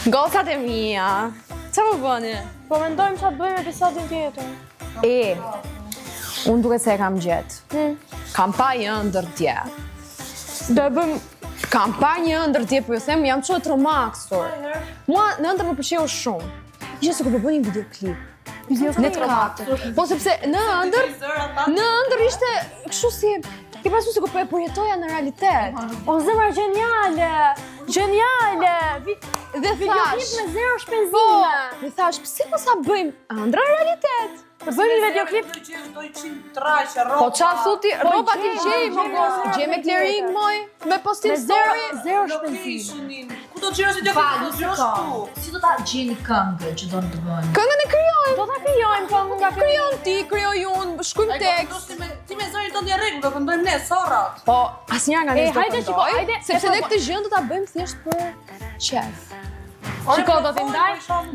Gocat e mia. Qa më bëni? Po mendojmë që të bëjmë episodin tjetër. Unë duke se e kam gjetë. Kam pa një ndër tje. Do e bëjmë... Kam pa një ndër tje, po ju them, jam qo e tromaksur. Mua në ndër më pëlqeu shumë. Ishe se ku po bëni videoklip. Në të katër. Po sepse në ndër ishte kështu si... Ke pasu se ku po e përjetoja në realitet. O, zemra geniale! Geniale! Dhe Videoklip me zero shpenzime. Dhe thash, pëse po sa bëjmë ëndra realitet? Të bëjmë një videoklip. Po qa thuti, roba ti gjej, më gosë. Gjej me clearing, moj, me postin story. Zero shpenzime. Ku do të gjerosh videoklip? Do të gjerosh tu. Si do ta gjeni këngën që do të bëjmë? Këngën e kryojmë. Do ta krijojmë këngën nga Kryon ti, kryoj unë, shkujmë tekst. Ti me zërin do një rregull, do këndojmë ne, sorrat. Po, asnjëra nga ne s'do hajde, shiko, këndoj, hajde, sepse ne këtë gjë do ta bëjmë thjesht për qef. Shiko,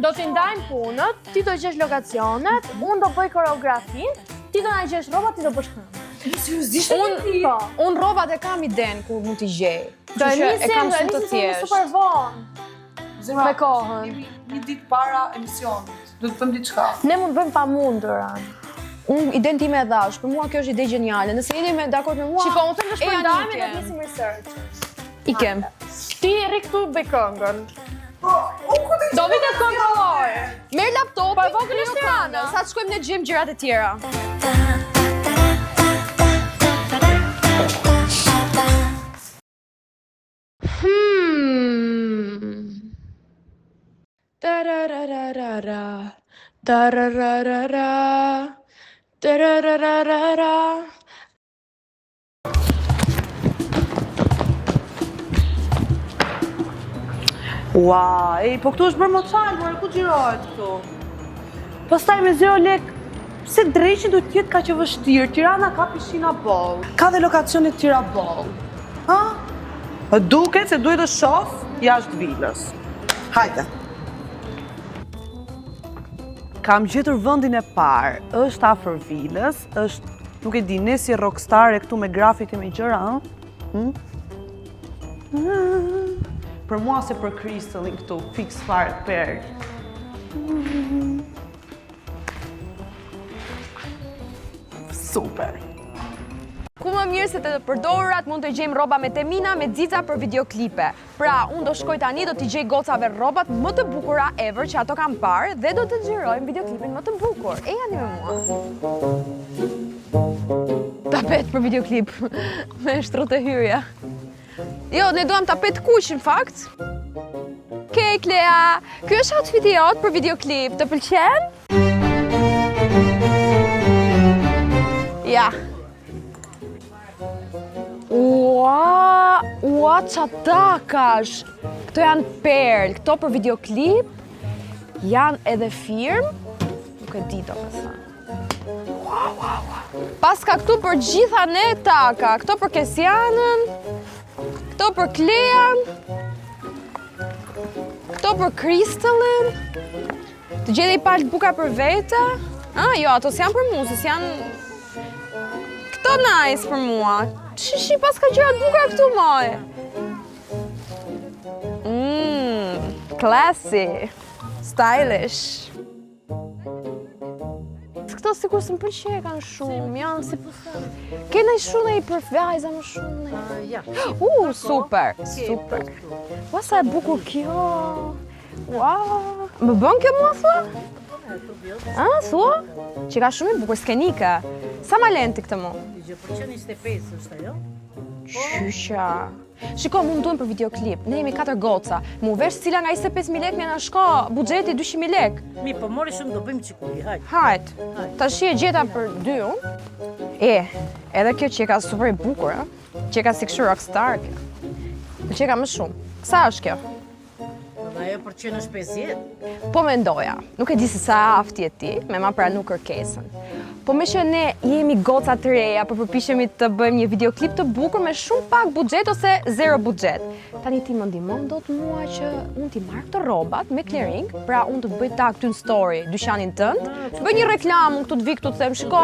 do t'i ndajmë punët, ti do gjesh lokacionet, unë do bëj koreografin, ti do na gjesh rrobat, ti do bësh këngën. Unë rrobat e kam iden kur mund t'i gjej. Do e Që e kam nisim shumë të thjeshtë. super vonë. Zemra, Me kohën. jemi një ditë para emisionit. Do të bëjmë diçka. Ne mund bëjmë pa mundura. Unë iden time e dhash, për mua kjo është ide gjeniale. Nëse jeni dakord me mua, Shiko, unë them të shpërndajmë dhe ikem. të nisim research. Ikem. Ti rri këtu bëj këngën. Do vi të kontrolloj. Merr laptopin. Po e vogël është Tirana. Sa të shkojmë në gym gjërat e tjera. Tarararara. Tarararara. Tarararara. Ua, po këtu është bërë moçal, por ku xhirohet këtu? Pastaj me 0 lek, pse dreqi duhet të jetë kaq e vështirë? Tirana ka pishina boll. Ka dhe lokacione të tjera boll. Ha? Duket se duhet të shoh jashtë vilës. Hajde. Kam gjetur vendin e parë. Është afër vilës, është, nuk e di, ne si rockstar e këtu me grafiti me gjëra, Për mua se për Kristallin këtu, fix fare perl. Super. Ku më mirë se të përdorat mund të gjejmë rroba me temina, me xixa për videoklipe. Pra, unë do shkoj tani, do t'i gjej gocave rrobat më të bukura ever që ato kam parë dhe do të xhirojmë videoklipin më të bukur. E jani me mua. Tapet për videoklip me shtrut e hyrja. Jo, ne duam tapet kuq në fakt. Okej, Klea, ky është outfiti jot për videoklip. Të pëlqen? Ja. Ua, qa takash. Këto janë perl, këto për videoklip. Janë edhe firmë. Nuk e di do pësa. Paska këtu për gjitha ne taka. Këto për Kesianën. Këto për Klean. Këto për Kristallin. Të gjede i palë buka për vete. Jo, ato s'janë për mu, se s'janë... Këto nice për mua. Shishi, pas ka gjërat buka këtu, moj. Classy. Stylish. Këto sikur së më pëlqej kanë shumë, janë si përse. Kena i shumë i për vajza më shumë. Ja. Super, super. Ua, sa e bukur kjo. Wow. Më bën kjo mua, thua? Thua? Që ka shumë i bukur, skenike. Sa ma lenti këtë mu? Gjë për që 25 është ajo? Qysha. Shiko, mu më duhem për videoklip. Ne jemi 4 goca. Mu vesh cila nga 25.000 lek me nga shko buxheti 200.000 lek. Mi, po mori shumë do bëjmë qikuri, hajt. Hajt. Ta shi e gjeta për 2 unë. Edhe kjo që ka super i bukur, që ka si kështu rockstar kjo. Që ka më shumë. Sa është kjo? Ajo për që në 50? Po mendoja. Nuk e di se sa afti e ti, me ma pranu kërkesën. Po me që ne jemi goca të reja, për përpishemi të bëjmë një videoklip të bukur me shumë pak buxhet ose zero buxhet. Tani ti më ndihmon dot mua që unë t'i marrë këto rrobat me clearing, pra unë të bëj ta këty në story, dyqanin tënd, të bëj një reklam, unë këtu të vi këtu të them, shiko,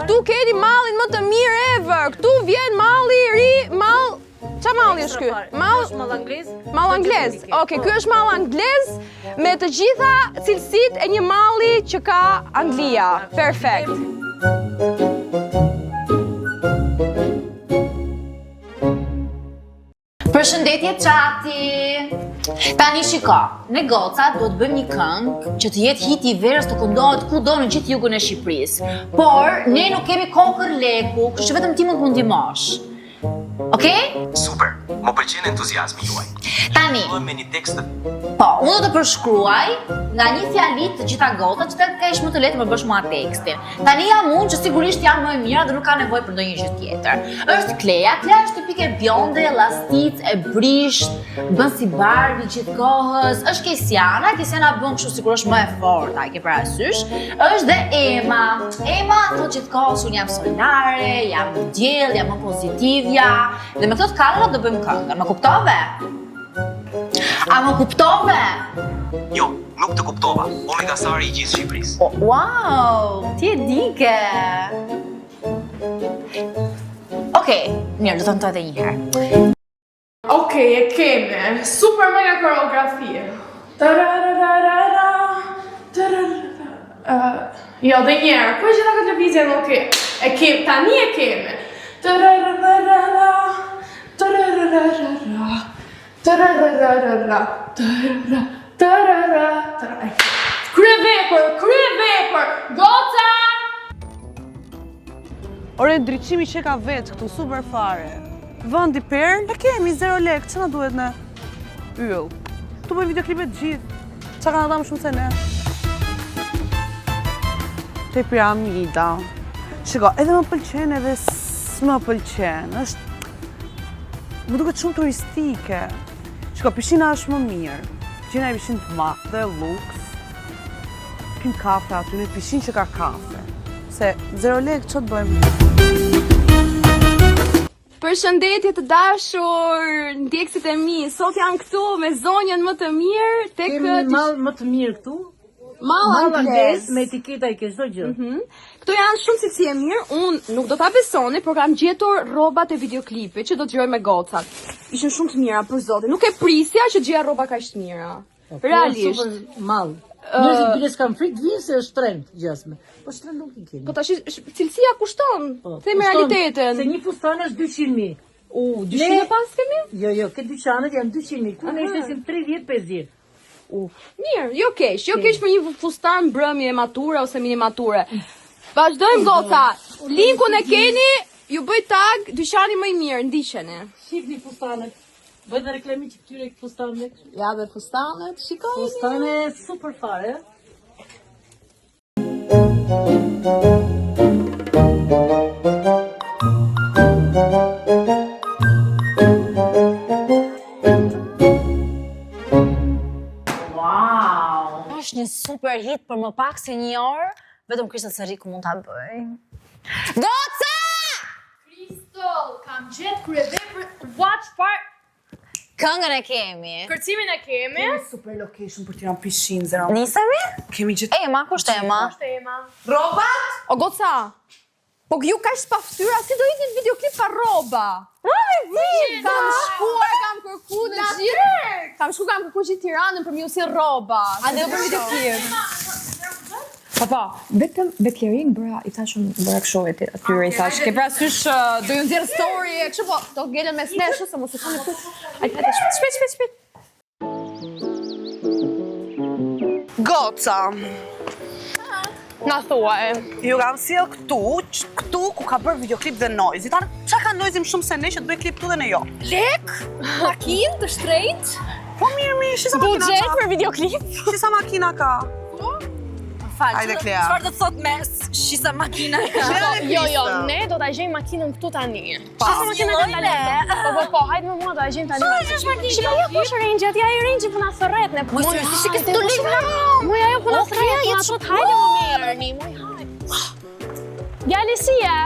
këtu keni mallin më të mirë ever, këtu vjen malli i ri, mall Qa malli është ky? Mall anglez? Mall anglez. Okej, ky është mall anglez me të gjitha cilësitë e një malli që ka Anglia. Perfekt. Përshëndetje Çati. Tani shiko, ne gocat do të bëjmë një këngë që të jetë hiti i verës të këndohet kudo në gjithë jugun e Shqipërisë. Por ne nuk kemi kokër leku, kështu që vetëm ti mund të ndihmosh. Okej? Super, më pëlqen entuziazmi juaj. Tani, Me një tekst po, unë do të përshkruaj nga një fjali të gjitha gotat që të ka ish më të lehtë më bësh mua tekstin. Tani jam unë që sigurisht jam më e mira dhe nuk ka nevojë për ndonjë gjë tjetër. Është Klea është tipike bjonde, elastic, e brisht, bën si Barbie gjithkohës. Është Kesiana bën kështu sikur është më e fortë, e ke parasysh. Është dhe Ema. Ema thotë gjithkohës unë jam solare, jam diell, jam më pozitivja. Dhe me këto të kallëra do bëjmë këngën. Më kuptove? A më kuptove? Jo, nuk të kuptova. Omega Sari i gjithë Shqipërisë. Wow, ti e dike. Okej, mirë, do të tentoj edhe një herë. Okej, e kemi. Super mega koreografi. Tarararara, tararara. Jo, dhe njerë, ku e gjitha këtë lëvizjen, okej. E kemi, tani e kemi. Tarararara, tarararara, tarararara, tarararara. Krye vepër, goca! Ore, ndryqimi që ka vetë këtu, super fare. Vëndi perl, e kemi 0 lek, që na duhet ne? Yll. Tu bëjmë videoklipet gjithë. Qa ka në damë shumë se ne? Te piramida. Shiko, edhe më pëlqen edhe s'më pëlqen. Është... Më duket shumë turistike. Shiko, pishina është më mirë. Gjena e pishin të ma dhe lux. Pim kafe aty, në pishin që ka kafe. Se 0 lek, që të bëjmë? Përshëndetje të dashur, ndjekësit e mi. Sot jam këtu me zonjën më të mirë tek Kemi mall më të mirë këtu. mall anglez. Me etiketa i ke çdo gjë. Këto janë shumë cilësi e mirë. Unë nuk do ta besoni, por kam gjetur rrobat e videoklipit që do të gjëroj me gocat. Ishin shumë të mira, për zotin. Nuk e prisja që gjeja rroba kaq të mira. Realisht. Super mall. Njerëzit bile s'kan frikë, vinë se është trend gjasme. Po trend nuk i kemi. Po tash cilësia kushton. Themi realitetin. Se një fustan është 200.000. 200 pas kemi? Jo, ke dyqanet janë 200.000. Ku ne ishesim 30-50. Mirë, jo keq për një fustan mbrëmje e mature ose mini mature. Vazhdojmë goca. Linkun e keni, ju bëj tag, dyqani më i mirë, ndiqeni. Shifni fustanet. Bëjnë reklami që këtyre fustanet. Ja dhe fustanet, shikojeni. Fustane super fare. Është një super hit për më pak se një orë, vetëm Kristall Serriku mund ta bëj. Goca! Kristall, kam gjetë kryevepër, watch part. Këngën e kemi. Kërcimin e kemi. Super location për t'janë pishin, zero. Nisemi? Kemi gjithë... Ema, kusht Ema? Tema. Robat? O goca, po ju ka pa ftyra, si do ikni në videoklip pa rroba? Kam shkuar, kam kërku në gjithë. Kam kërku gjithë Tiranën për m'ju si rroba. A do për videoklip. Papa, vetëm Betlerin bëra, i thashun bëra kështu atyre, i thash, ke parasysh do ju nxjerr story, kështu po, do ngelen mes nesh ose mos e kanë këtu. Hajde, shpejt. Goca, Na thuaj. ju kam sjell këtu ku ka bërë videoklip dhe Noizi. Tanë, qa ka Noizi më shumë se ne që të bëj klip këtu dhe ne jo? Lek, makinë të shtrenjtë, Po mirë, shisa makina budget ka. për videoklip. Shisa makina ka. Hajde, Klea. Çfarë do të thot mes? Shisa makina. Jo, ne do ta gjejmë makinën këtu tani. Shisa makina ka tani. Po, hajde me mua do ta gjejmë tani. Shika, ja kush range, ja i range puna thërret ne. Moj, si ke të libra? Moj ajo puna thërret, ja çot hajde më mirëni, moj hajde. Gjalisia.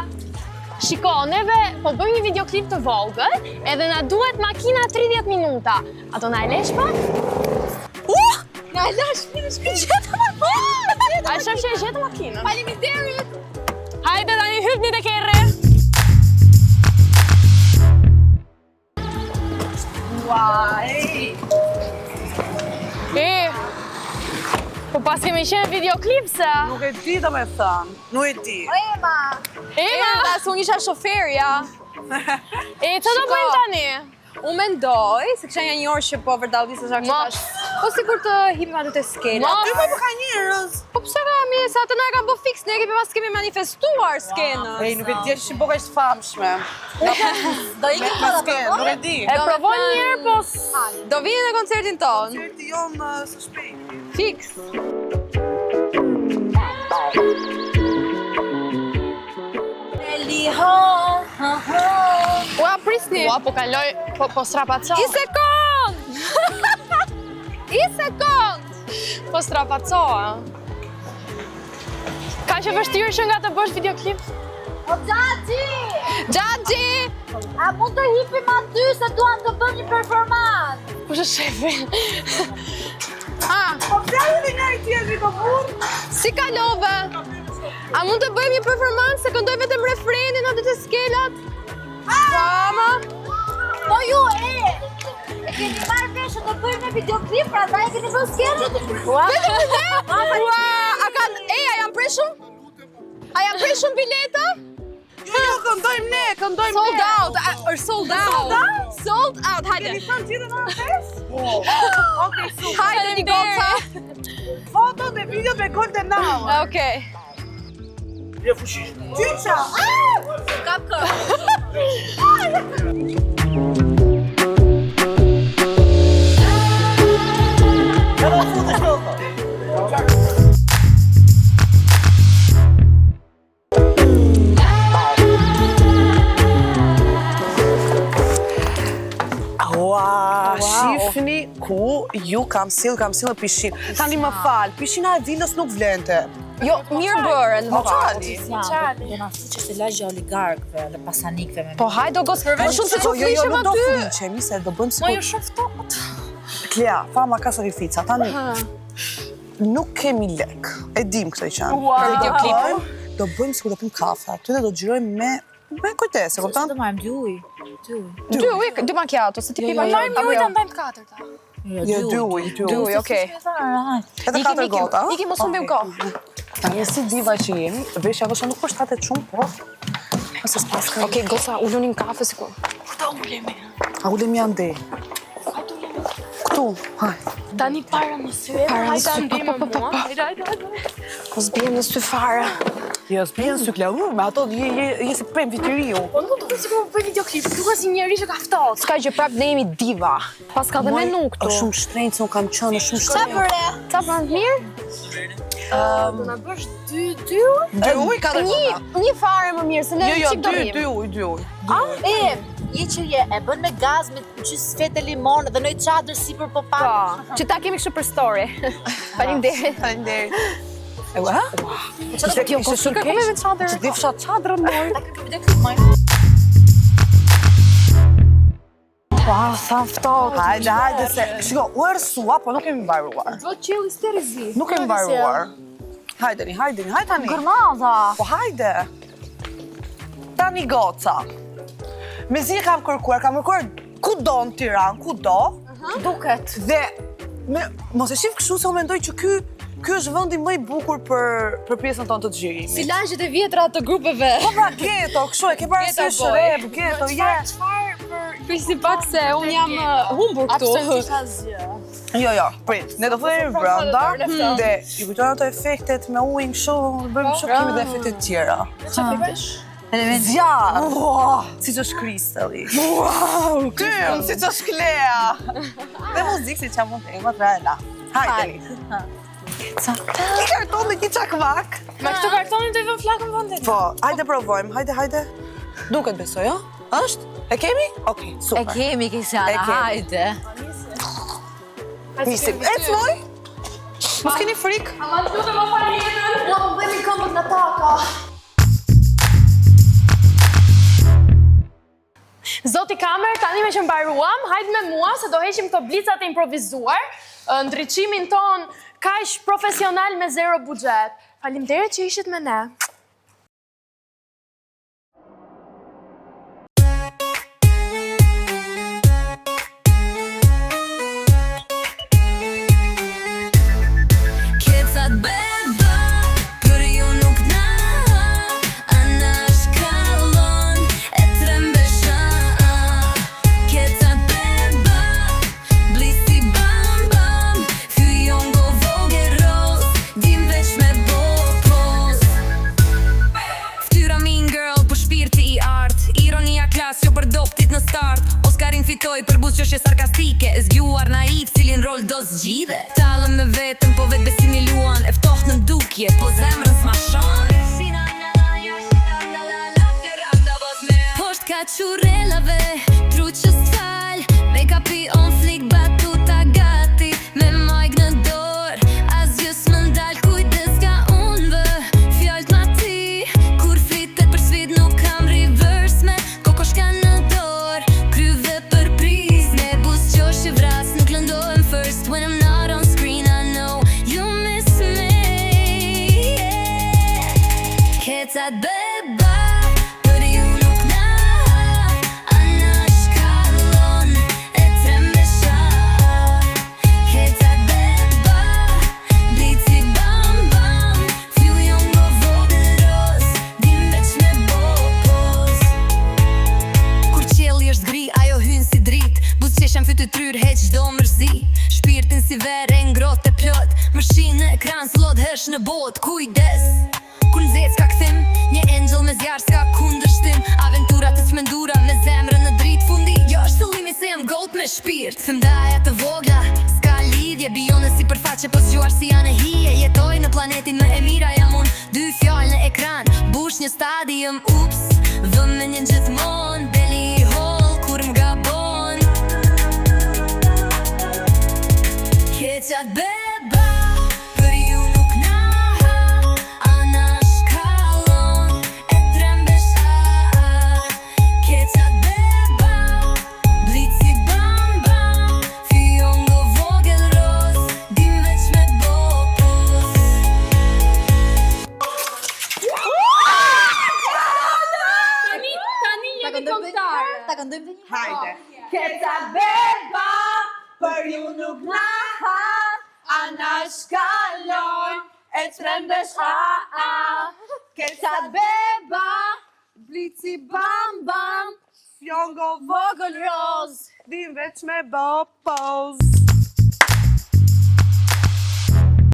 Shiko, neve po bëjmë një videoklip të vogël, edhe na duhet makina 30 minuta. Ato na e lesh pak? Na e lash, gjeta makinën. A shoh që e gjeta makinën? Faleminderit. Hajde tani hypni te kerre. Po pas kemi qenë videoklip se... Nuk e di do me thënë, nuk e di. Ema! Se unë isha shoferja. E të do bëjmë tani? Unë mendoj, se kisha një orë që po vërdallisë është Mos. Po sikur të hipim aty te skela. Mos. Po ka njerëz. Po pse ka mirë sa atë na e kanë bë fiks, ne kemi manifestuar skenën. Ej, nuk e di që boka është famshme. Do ikim Me skenë, nuk e di. E provoj një herë, po... Do vini në koncertin ton. Koncerti jonë së shpejti. Fiks. Ua, prisni. Ua, po kaloj, po strapaco. I sekond! I sekond! Po strapaco, Ka që vështirë që nga të bësh videoklip? O Gjaxhi! Gjaxhi! A mund të hipim aty se duam të bëjmë një performancë? Po shë shefi. Po fjallë dhe nga i tjetëri të burë. Si kalove? A mund të bëjmë një performancë se këndoj vetëm refrenin aty te skelat? Mama! Po ju, e keni marrë vesh që të bëjmë një videoklip, pra ndaj e keni bërë skenën? Ua, a kanë, a janë prishur? A janë prishur bileta? Jo, këndojmë ne. Sold out, është sold out. Sold out, hajde. Keni thënë gjithë në fest? Okej, super. Hajde një goca. Foto dhe video me Golden Hour. Okej. Gjyqa! Kap kërë. Ua, shifni ku ju kam sill pishin. Tani më fal, pishina e vilës nuk vlente. Jo, mirë bërë, në më Çali. Do na siç është lagja oligarkëve dhe pasanikëve me. Po hajde o gos përveç shumë se që Jo, flishem nuk do aty. fliqemi, se do bëjmë Po ju sikur... shumë ftohtë. Klea, fama ka sakrifica, tani. Nuk kemi lek, e dim këtë që. Për videoklip. Do bëjmë sikur do pim kafe aty dhe do xhirojmë me kujdes, e kupton? Do marrim 2 ujë. 2 ujë. 2 ujë, 2 macchiato, se ti pi Marrim një ujë të ndajmë të katërta. Jo, 2 ujë. 2 ujë, okej. Edhe 4 gota. Iki mos humbim kohë. Tani si diva që jemi, veshja vësha nuk përshtatet shumë, po... Ose s'pas ka... Okej, goca, ullunim kafe sikur. A ulemi ande. Këtu, haj. Tani para në sy, hajde ta ndihmë mua. Hajde. Po s'bijem në sy fare. Jo, s'bjen sy Klea, me ato je si prem vitiriu. Po nuk duket sikur po bëj videoklip, duket si njeri që ka ftohtë. S'ka gjë prap ne jemi diva. Pas ka dhe menu këtu. Është shumë shtrenjtë, nuk kam qenë, shumë shtrenjtë. Ca për mirë? Do na bësh 2 ujë? 2 ujë, 4 gota. Një fare më mirë, se ne Jo, çik do vim. 2 ujë. Je që e bën me gaz, me gjysë fete limon dhe në çadër sipër po pa. Po, që ta kemi kështu për story. Faleminderit. Faleminderit. E ua? Ishte kjo po shumë keq. Që di fsha çadrën moj. Ta kemi videoklip më. Wow, sa ftohtë. Hajde se... Shiko, u ersua, po nuk kemi mbaruar. Do qelli sterizi. Nuk kemi mbaruar. Hajdeni, hajde tani. Gërmadha. Po hajde. Tani goca. Me zi kam kërkuar kudo në Tiranë, kudo. Duket. Dhe, mos e shif kështu se u mendoj që ky është vendi më i bukur për pjesën tonë të xhirimit. Si lagjet e vjetra të grupeve. Po pra, geto, kështu e ke parasysh rep, geto, Prisi pak se unë jam humbur këtu. Absolutisht asgjë. Jo, prit, ne do thëjmë brenda dhe i kujtojnë ato efektet me ujnë kështu, bëjmë kështu kemi dhe efektet tjera. Zjarë! Si që është Kristelli. Këm, si që është Klea. Dhe muzikë si që mund të emë të rejla. Hajdeni. Një karton dhe një qakmak. Me këtë kartonin të i vëm flakën vëndin. Po, hajde provojmë, hajde. Duket besoj, jo? Është? E kemi? Okej, super. kemi Kisana, E kemi. hajde. Nisim. Ec moj? Mos keni frikë? Ama të lutem më fal jetën. Do të bëjmë këmbët nga taka. Zoti kamer, tani me që mbaruam, hajde me mua se do heqim këto blicat e improvizuar, ndriçimin ton kaq profesional me zero buxhet. Faleminderit që ishit me ne. Kids zgjidhe. Tallëm me vetëm, po vetë besimi luan. E ftoht në ndukje, po zemrën s'ma shon. Poshtë ka qurelave, truqës t'fal. Make-upi on flik, batuta gati. Me majk në dorë, asgjë s'më ndal. Kujdes ka unë vë, fjallët ma ti. Kur flitet për sfid nuk kam reverse me. Koko shka në dorë, kryve për priz. Me bus qosh që vras, nuk lëndohem first. When I'm not on screen, I know you miss me. Kecat beba, për ju nuk na. Ana shkallon, e trembesha. Kecat beba, blici bam bam. Fjujon go vogël roz, dim veç me bopos. Kur qelli është gri, ajo hyn si drit. Buzqeshem fyty tryr, heq çdo mërzi. Shpirtin si vere ngrot e plot. Mëshin në ekran s'llot hesh në bot. Kujdes, kur nxec ka kthim. Një angel me zjarr s'ka kundërshtim. Aventura të çmendura me zemrën në dritë. Fundi jo është qëllimi se jam gold me shpirt. Fëmdaja të vogla, s'ka lidhje. Bione si përfaqe, po zgjuar si janë e hije. Jetoj në planetin më e mira jam unë. Dy fjallë në ekran, bush një stadium. Ups, vëm me një gjithmon. Beli i hol, kur m'gabon. Keqat beba, për ju nuk na. Ana shkallon, e trembesha. Keqat beba, blici bam bam. Fjujon go vogël roz, dim veç me bopos. Tani jemi kontare. Ta këndojmë dhe një. Hajde. Kecat beba, për ju nuk na. Ana shkallon, e trembesh Kecat beba, blici bam bam. Fjongo vogël roz, dim veç me bopos.